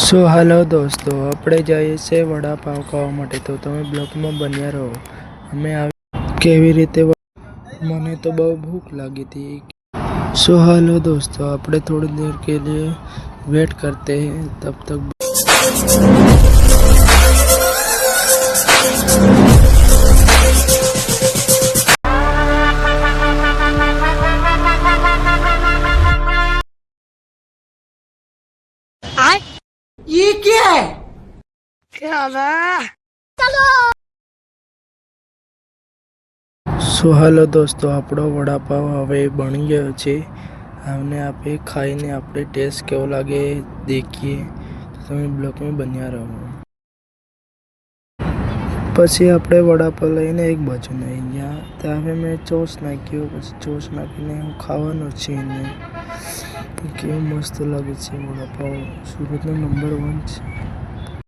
So hello દોસ્તો, આપણે જઈએ છીએ વડાપાવ ખાવા માટે, તો તમે બ્લોગમાં બન્યા રહો. અમે કેવી રીતે મને તો બહુ ભૂખ લાગી थी. सो हेलो दोस्तों, આપણે थोड़ी देर के लिए वेट करते हैं, तब तक ये क्या है? સો હેલો દોસ્તો, આપણો વડાપાવ હવે બની ગયો છે. આમને આપણે ખાઈને આપણે ટેસ્ટ કેવો લાગે દેખીએ, તો તમે બ્લોગમાં બન્યા રહો. પછી આપણે વડાપાવ લઈને એક બાજુ નહીં ગયા, ત્યાં મેં ચોસ નાખ્યો. પછી ચોસ નાખીને હું ખાવાનો છે એને. કેવું મસ્ત લાગે છે વડાપાવ, સુરતનો નંબર 1 છે.